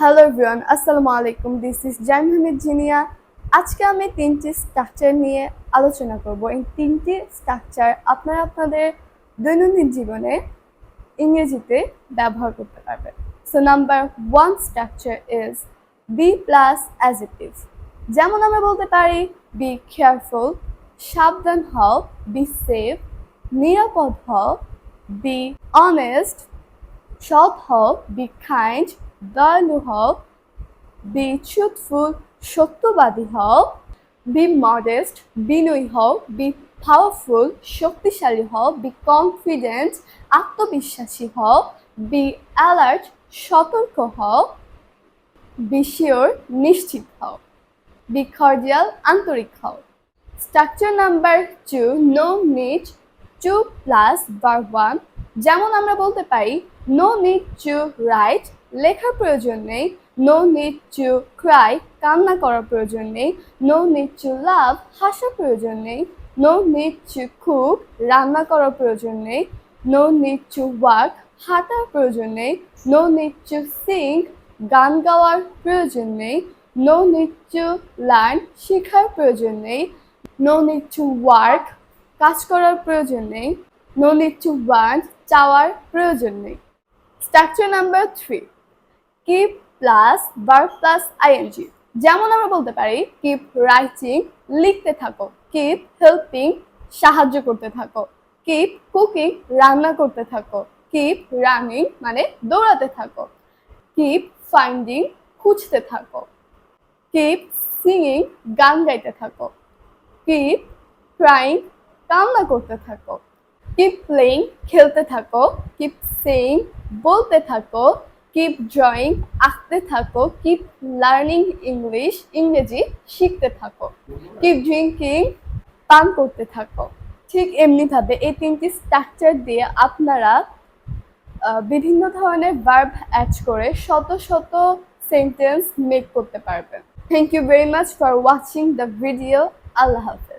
Hello everyone, আসসালামু আলাইকুম। This is জাইম Jinia. আজকে আমি তিনটি স্ট্রাকচার নিয়ে আলোচনা করব। এই তিনটি স্ট্রাকচার আপনারা আপনাদের দৈনন্দিন জীবনে ইংরেজিতে ব্যবহার করতে পারবেন। So number one structure is be plus adjective. যেমন আমরা বলতে পারি বি কেয়ারফুল, সাবধান হও, বি সেফ, নিরাপদ হও, বি অনেস্ট, সৎ হও, বি কাইন্ড, দয়ালু হও, বি ট্রুথফুল, সত্যবাদী হও, বি মডেস্ট, বিনয়ী হও, বি পাওয়ারফুল, শক্তিশালী হও, বি কনফিডেন্ট, আত্মবিশ্বাসী হও, বি অ্যালার্ট, সতর্ক হও, বি শিওর, নিশ্চিত হও, বি কর্ডিয়াল, আন্তরিক হও। Structure number 2, no need to plus verb 1। যেমন আমরা বলতে পারি নো নিড টু রাইট, লেখার প্রয়োজন নেই। নো নিড টু ক্রাই, কান্না করার প্রয়োজন নেই। নো নিড টু লাভ, হাসার প্রয়োজন নেই। নো নিড টু কুক, রান্না করার প্রয়োজন নেই। নো নিড টু ওয়াক, হাঁটার প্রয়োজন নেই। নো নিড টু সিং, গান গাওয়ার প্রয়োজন নেই। নো নিড টু লার্ন, শেখার প্রয়োজন নেই। নো নিড টু ওয়ার্ক, কাজ করার প্রয়োজন নেই। নো নিড টু ওয়ান্ট, চাওয়ার প্রয়োজন নেই। Structure number 3, keep plus verb plus ING. যেমন আমরা বলতে পারি কিপ রাইটিং, লিখতে থাকো। কিপ হেল্পিং, সাহায্য করতে থাকো। কিপ কুকিং, রান্না করতে থাকো। কিপ রানিং মানে দৌড়াতে থাকো। কিপ ফাইন্ডিং, খুঁজতে থাকো। কিপ সিঙ্গিং, গান গাইতে থাকো। কিপ ক্রাইং, কান্না করতে থাকো। কিপ প্লেইং, খেলতে থাকো। কিপ সেইং, বলতে থাকো। কিপ ড্রয়িং, আঁকতে থাকো। কিপ লার্নিং ইংলিশ, ইংরেজি শিখতে থাকো। কিপ ড্রিঙ্কিং, পান করতে থাকো। ঠিক এমনিভাবে এই তিনটি স্ট্রাকচার দিয়ে আপনারা বিভিন্ন ধরনের ভার্ব অ্যাড করে শত শত সেন্টেন্স মেক করতে পারবেন। Thank you very much for watching the video. আল্লাহ হাফেজ।